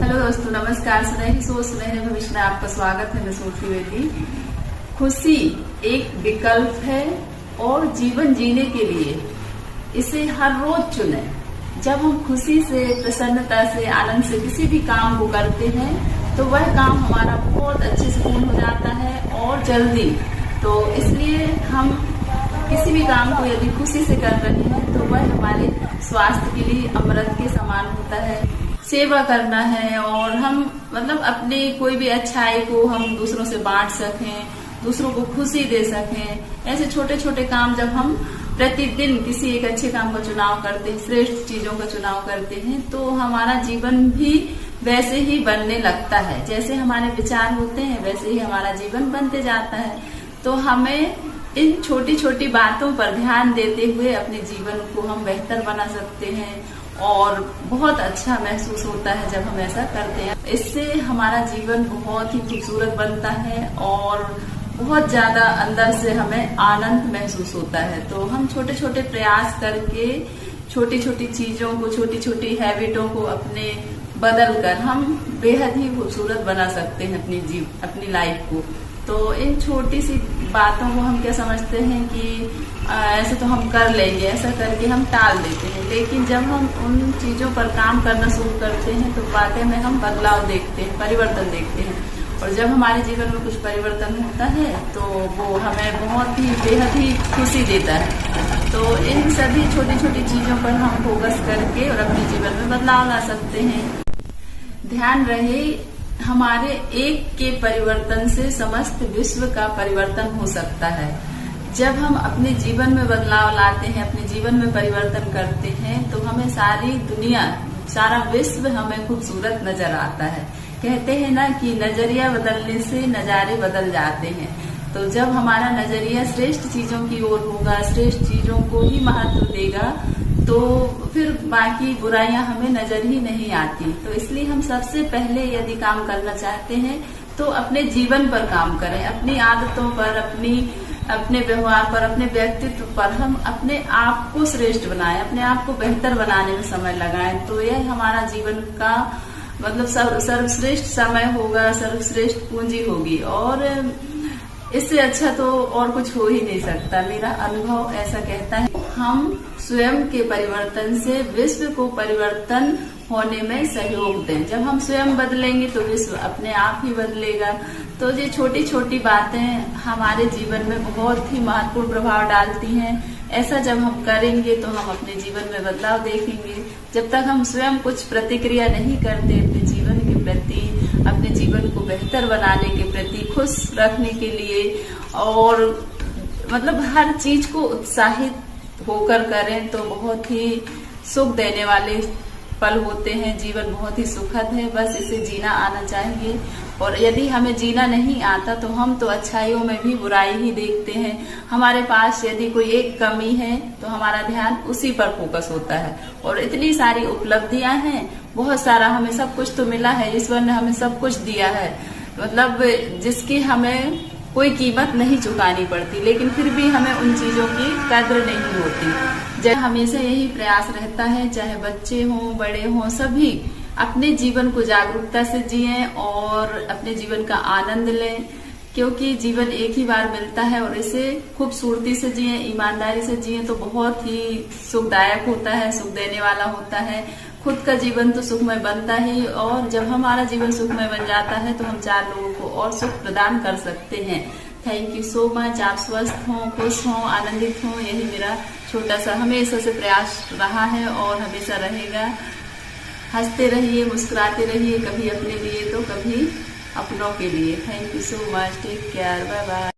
Hello दोस्तों, नमस्कार। सुनहरी सोच सुनहरे भविष्य में आपका स्वागत है। मैं सोच बेटी। खुशी एक विकल्प है और जीवन जीने के लिए इसे हर रोज चुने। जब हम खुशी से, प्रसन्नता से, आनंद से किसी भी काम को करते हैं तो वह काम हमारा बहुत अच्छे से पूर्ण हो जाता है और जल्दी। तो इसलिए हम किसी भी काम को यदि खुशी से कर रहे हैं तो वह हमारे स्वास्थ्य के लिए अमृत के समान होता है। सेवा करना है और हम अपने कोई भी अच्छाई को हम दूसरों से बांट सकें, दूसरों को खुशी दे सकें। ऐसे छोटे छोटे काम जब हम प्रतिदिन किसी एक अच्छे काम का चुनाव करते हैं, श्रेष्ठ चीजों का चुनाव करते हैं, तो हमारा जीवन भी वैसे ही बनने लगता है। जैसे हमारे विचार होते हैं वैसे ही हमारा जीवन बनते जाता है। तो हमें इन छोटी छोटी बातों पर ध्यान देते हुए अपने जीवन को हम बेहतर बना सकते हैं और बहुत अच्छा महसूस होता है जब हम ऐसा करते हैं। इससे हमारा जीवन बहुत ही खूबसूरत बनता है और बहुत ज्यादा अंदर से हमें आनंद महसूस होता है। तो हम छोटे छोटे प्रयास करके छोटी छोटी चीजों को, छोटी छोटी हैबिटों को अपने बदल कर हम बेहद ही खूबसूरत बना सकते हैं अपनी लाइफ को। तो इन छोटी सी बातों को हम क्या समझते हैं कि ऐसे तो हम कर लेंगे, ऐसा करके हम टाल देते हैं। लेकिन जब हम उन चीजों पर काम करना शुरू करते हैं तो वाकई में हम बदलाव देखते हैं, परिवर्तन देखते हैं। और जब हमारे जीवन में कुछ परिवर्तन होता है तो वो हमें बहुत ही बेहद ही खुशी देता है। तो इन सभी छोटी छोटी चीजों पर हम फोकस करके और अपने जीवन में बदलाव ला सकते हैं। ध्यान रहे, हमारे एक के परिवर्तन से समस्त विश्व का परिवर्तन हो सकता है। जब हम अपने जीवन में बदलाव लाते हैं, अपने जीवन में परिवर्तन करते हैं तो हमें सारी दुनिया, सारा विश्व हमें खूबसूरत नजर आता है। कहते हैं ना कि नजरिया बदलने से नजारे बदल जाते हैं। तो जब हमारा नजरिया श्रेष्ठ चीजों की ओर होगा, श्रेष्ठ चीजों को ही महत्व देगा, तो फिर बाकी बुराइयां हमें नजर ही नहीं आती। तो इसलिए हम सबसे पहले यदि काम करना चाहते हैं तो अपने जीवन पर काम करें, अपनी आदतों पर, अपने व्यवहार पर, अपने व्यक्तित्व पर हम अपने आप को श्रेष्ठ बनाएं, अपने आप को बेहतर बनाने में समय लगाएं। तो यह हमारा जीवन का सर्वश्रेष्ठ समय होगा, सर्वश्रेष्ठ पूंजी होगी और इससे अच्छा तो और कुछ हो ही नहीं सकता। मेरा अनुभव ऐसा कहता है। हम स्वयं के परिवर्तन से विश्व को परिवर्तन होने में सहयोग दें। जब हम स्वयं बदलेंगे तो विश्व अपने आप ही बदलेगा। तो ये छोटी छोटी बातें हमारे जीवन में बहुत ही महत्वपूर्ण प्रभाव डालती हैं। ऐसा जब हम करेंगे तो हम अपने जीवन में बदलाव देखेंगे। जब तक हम स्वयं कुछ प्रतिक्रिया नहीं करते अपने जीवन के प्रति, अपने जीवन को बेहतर बनाने के प्रति, खुश रखने के लिए और हर चीज को उत्साहित होकर करें तो बहुत ही सुख देने वाले पल होते हैं। जीवन बहुत ही सुखद है, बस इसे जीना आना चाहिए। और यदि हमें जीना नहीं आता तो हम तो अच्छाइयों में भी बुराई ही देखते हैं। हमारे पास यदि कोई एक कमी है तो हमारा ध्यान उसी पर फोकस होता है। और इतनी सारी उपलब्धियां हैं, बहुत सारा हमें सब कुछ तो मिला है, ईश्वर ने हमें सब कुछ दिया है, जिसकी हमें कोई कीमत नहीं चुकानी पड़ती, लेकिन फिर भी हमें उन चीजों की कद्र नहीं होती। जब हमेशा यही प्रयास रहता है, चाहे बच्चे हों, बड़े हों, सभी अपने जीवन को जागरूकता से जिएं और अपने जीवन का आनंद लें, क्योंकि जीवन एक ही बार मिलता है और इसे खूबसूरती से जिएं, ईमानदारी से जिएं तो बहुत ही सुखदायक होता है, सुख देने वाला होता है। खुद का जीवन तो सुखमय बनता ही, और जब हमारा जीवन सुखमय बन जाता है तो हम 4 लोगों को और सुख प्रदान कर सकते हैं। Thank you so much. आप स्वस्थ हों, खुश हों, आनंदित हों, यही मेरा छोटा सा हमेशा से प्रयास रहा है और हमेशा रहेगा। हंसते रहिए, मुस्कुराते रहिए, कभी अपने लिए तो कभी अपनों के लिए। Thank you so much. Take care. Bye bye.